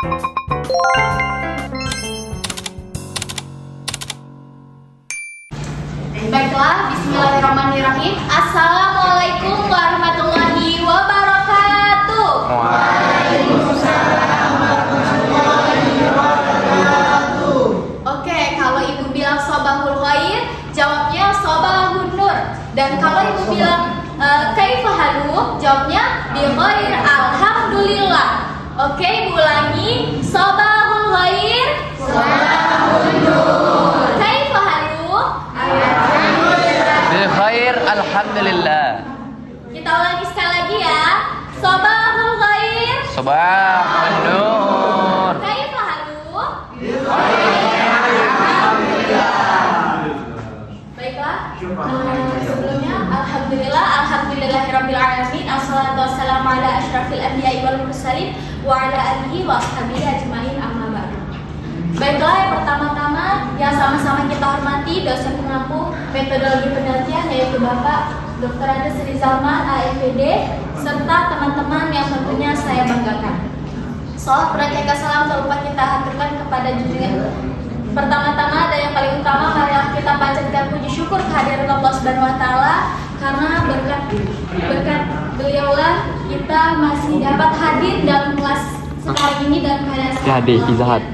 Baiklah, bismillahirrahmanirrahim. Assalamualaikum warahmatullahi wabarakatuh. Waalaikumsalam warahmatullahi wabarakatuh. Oke, kalau ibu bilang sobahul khair, jawabnya sobahun nur. Dan kalau ibu bilang kaifa halu, jawabnya bi khair, alhamdulillah. Oke, ibu ulangi. Sobahul khair, Sobahun nur. kaifa halu, Bil khair, alhamdulillah. kita ulangi sekali lagi ya. Sobahul khair, Sobahun nur. kaifa halu. Baiklah, sebelumnya alhamdulillahirabbil alamin, assalatu wassalamu ala asyrafil anbiya'i wal mursalin wa ala alihi wa ashabihi ajmain, amma ba'du. Baiklah, yang pertama-tama yang sama-sama kita hormati dosen pengampu metodologi penelitian yaitu Bapak Dr. Andes Rizalman, AFPD, serta teman-teman yang tentunya saya banggakan. Soal praktek salam tak lupa kita haturkan kepada junjungan. Pertama-tama dan yang paling utama, marilah kita panjatkan puji syukur kehadiran Allah Subhanahu wa taala, karena berkat beliaulah kita masih dapat hadir dalam kelas sekarang ini dalam keadaan sehat. Izahat.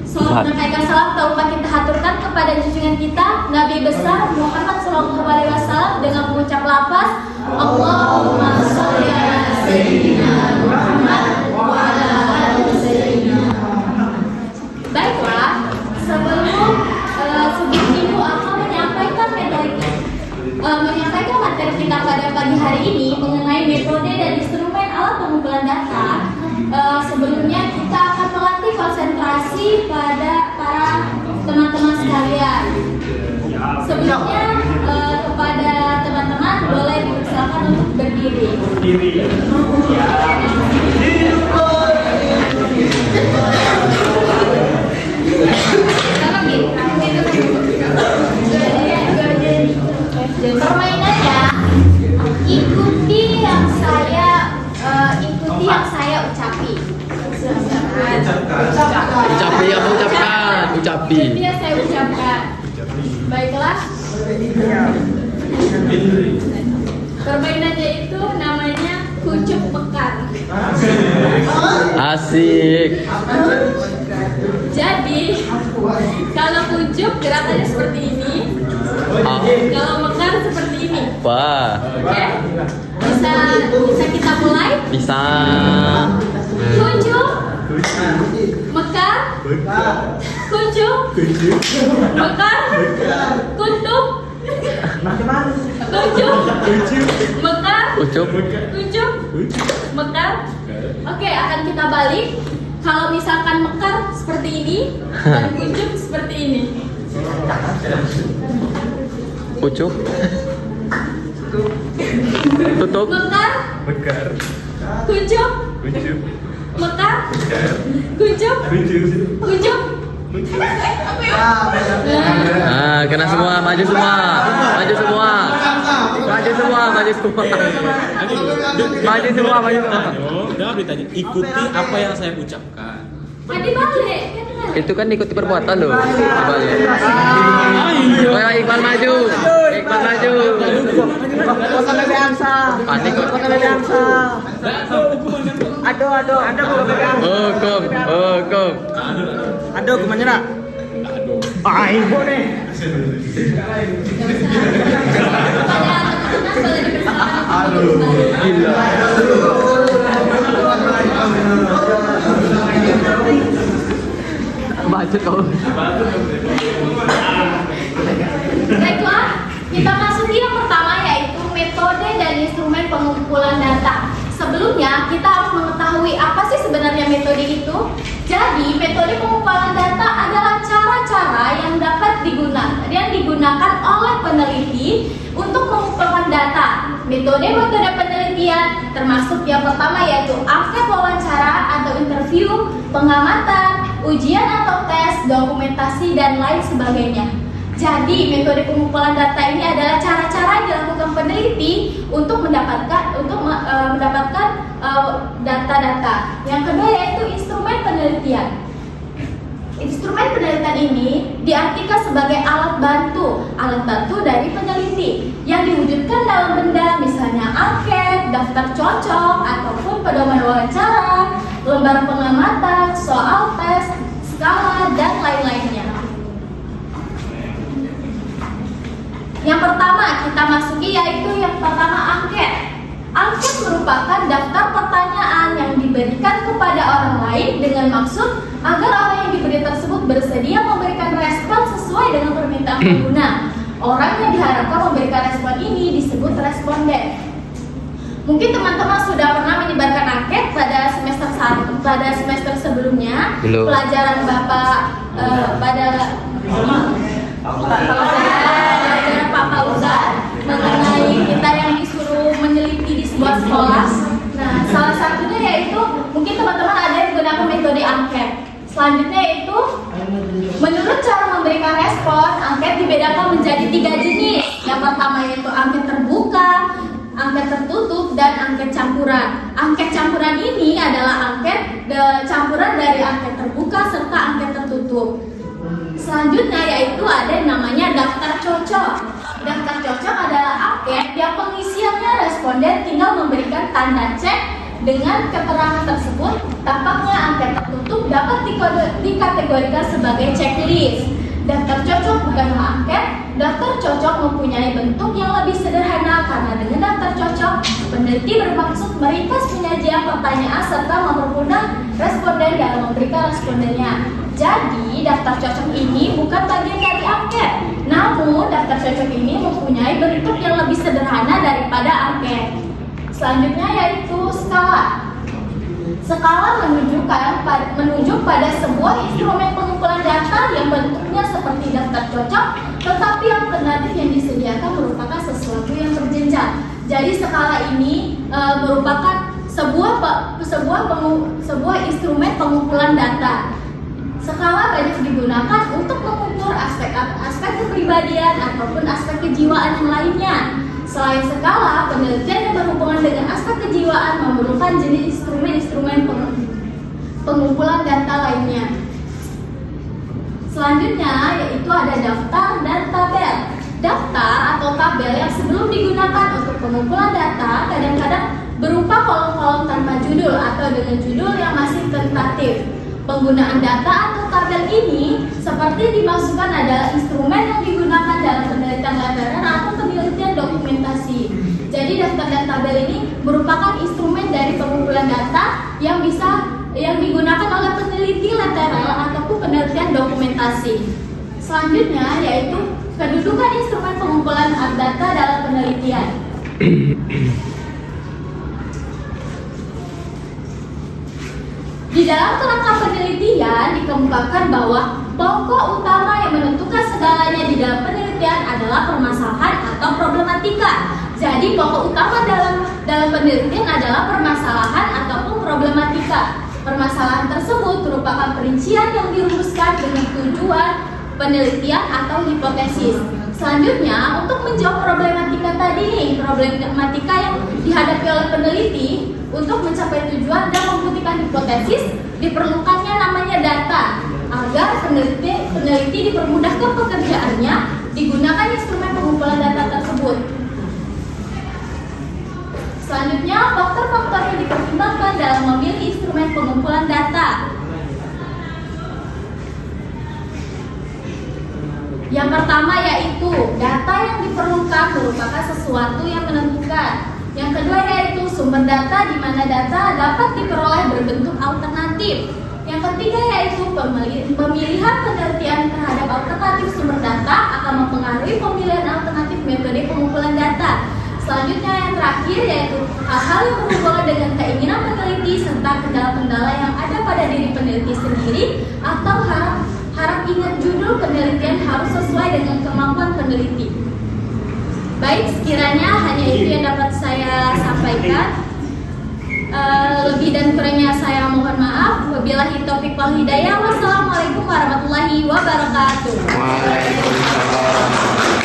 Salam dan salam tak lupa kita haturkan kepada junjungan kita Nabi besar Muhammad SAW dengan mengucap lafaz Allahumma sholli ala sayyidina Muhammad wa ala ali sayyidina Muhammad. Baiklah, sebelum ibu akan menyampaikan materi kita pada pagi hari ini mengenai metode dan instrumen alat pengumpulan data. Sebelumnya kita akan melatih konsentrasi pada para teman-teman sekalian. Sebelumnya kepada teman-teman boleh dipersilakan untuk berdiri. Permainannya ikuti yang saya ucapi. Ucapi apa ucapkan? Ucapi. Ikuti yang saya ucapkan. Baiklah. Permainannya itu namanya kucuk mekar. Asik. Jadi kalau kucuk gerakannya seperti ini. Kalau mekar seperti ini. Wah. Oke? Bisa kita mulai? Bisa. Kucuk, mekar, kucuk, mekar, kuntup, kucuk, mekar, Ucup. kucuk, mekar. Oke, akan kita balik. Kalau misalkan mekar seperti ini dan kucuk seperti ini. Ucup. Tutup. Mekar, kucuk, mekar, kucuk, kucuk. Ah, kena semua, maju semua. Maju semua. Maju semua, maju semua. Maju semua, maju semua. Udah ditanya, ikuti apa yang saya ucapkan. Tadi balik. Itu kan ikuti perbuatan loh. Balik. Oh, Iqbal maju. Iqbal maju. Panik kok. Hukum. Hukum. Aduh, gue menyerah. Ibu nih. Bacot kau. Baiklah, kita masuki yang pertama yaitu metode dan instrumen pengumpulan data. Sebelumnya kita harus mengetahui apa sih sebenarnya metode itu. Jadi metode pengumpulan data adalah cara-cara yang dapat digunakan oleh peneliti untuk mengumpulkan data. Metode-metode penelitian termasuk yang pertama yaitu angket wawancara atau interview, pengamatan, ujian atau tes, dokumentasi dan lain sebagainya. Jadi metode pengumpulan data ini adalah cara-cara yang dilakukan peneliti untuk mendapatkan data-data. Yang kedua yaitu instrumen penelitian. penelitian. Instrumen penelitian ini diartikan sebagai alat bantu dari peneliti yang diwujudkan dalam benda, misalnya angket, daftar cocok, ataupun pedoman wawancara, lembar pengamatan, soal tes, skala, dan lain-lainnya. Yang pertama kita masuki yaitu yang pertama angket. Angket merupakan daftar pertanyaan yang diberikan kepada orang lain dengan maksud agar orang yang diberi tersebut bersedia memberikan respon sesuai dengan permintaan pengguna. Orang yang diharapkan memberikan respon ini disebut responden. Mungkin teman-teman sudah pernah menyebarkan angket pada semester sebelumnya. Belum. Pelajaran pelajaran Pak Fauzan mengenai kita yang disuruh meneliti di sebuah sekolah. Nah, salah satunya yaitu mungkin teman-teman ada yang menggunakan metode angket. Selanjutnya yaitu menurut cara memberikan respon, angket dibedakan menjadi 3 jenis. Yang pertama yaitu angket terbuka, angket tertutup, dan angket campuran. Angket campuran ini adalah angket campuran dari angket terbuka serta angket tertutup. Selanjutnya yaitu ada yang namanya daftar cocok. Daftar cocok adalah angket yang pengisiannya responden tinggal memberikan tanda cek dengan keterangan tersebut. Tampaknya angket tertutup dapat dikategorikan sebagai checklist. Daftar cocok bukanlah angket. Daftar cocok mempunyai bentuk yang lebih sederhana karena dengan daftar cocok peneliti bermaksud meringkas penyajian pertanyaan serta mempermudah responden dalam memberikan respondennya. Jadi daftar cocok ini bukan bagian dari angket, namun daftar cocok ini mempunyai bentuk yang lebih sederhana daripada angket. Selanjutnya yaitu skala. Skala menunjuk pada sebuah instrumen pengumpulan data yang bentuknya seperti daftar cocok, tetapi alternatif yang disediakan merupakan sesuatu yang berjenjang. Jadi skala ini merupakan sebuah instrumen pengumpulan data. Skala banyak digunakan untuk mengukur aspek kepribadian ataupun aspek kejiwaan yang lainnya. Selain skala, penelitian yang berhubungan dengan aspek kejiwaan memerlukan jenis instrumen pengumpulan data lainnya. Selanjutnya yaitu ada daftar dan tabel. Daftar atau tabel yang sebelum digunakan untuk pengumpulan data kadang-kadang berupa kolom-kolom tanpa judul atau dengan judul yang masih tentatif. Penggunaan data atau tabel ini seperti dimaksudkan adalah instrumen yang digunakan dalam penelitian laporan atau penelitian dokumentasi. Jadi daftar dan tabel ini merupakan instrumen dari pengumpulan data yang digunakan oleh peneliti lateral ataupun penelitian dokumentasi. Selanjutnya yaitu kedudukan instrumen pengumpulan data dalam penelitian. Di dalam kerangka penelitian dikemukakan bahwa pokok utama yang menentukan segalanya di dalam penelitian adalah permasalahan atau problematika. Jadi pokok utama dalam penelitian adalah permasalahan ataupun problematika. Permasalahan tersebut merupakan perincian yang dirumuskan dengan tujuan penelitian atau hipotesis. Selanjutnya, untuk menjawab problematika tadi nih, problematika yang dihadapi oleh peneliti, untuk mencapai tujuan dan membuktikan hipotesis, diperlukannya namanya data. Agar peneliti dipermudahkan pekerjaannya, digunakan instrumen pengumpulan data tersebut. Selanjutnya, faktor-faktor yang dipertimbangkan dalam memilih instrumen pengumpulan data. Yang pertama yaitu data yang diperlukan merupakan sesuatu yang menentukan. Yang kedua yaitu sumber data di mana data dapat diperoleh berbentuk alternatif. Yang ketiga yaitu pemilihan penelitian terhadap alternatif sumber data akan mempengaruhi pemilihan alternatif metode pengumpulan data. Selanjutnya yang terakhir yaitu hal-hal yang berhubungan dengan keinginan peneliti serta kendala-kendala yang ada pada diri peneliti sendiri atau harap ingat judul penelitian harus sesuai dengan kemampuan peneliti. Baik, sekiranya hanya itu yang dapat saya sampaikan. Lebih dan kurangnya saya mohon maaf. Wabillahi taufiq wal hidayah. Wassalamualaikum warahmatullahi wabarakatuh. Waalaikumsalam.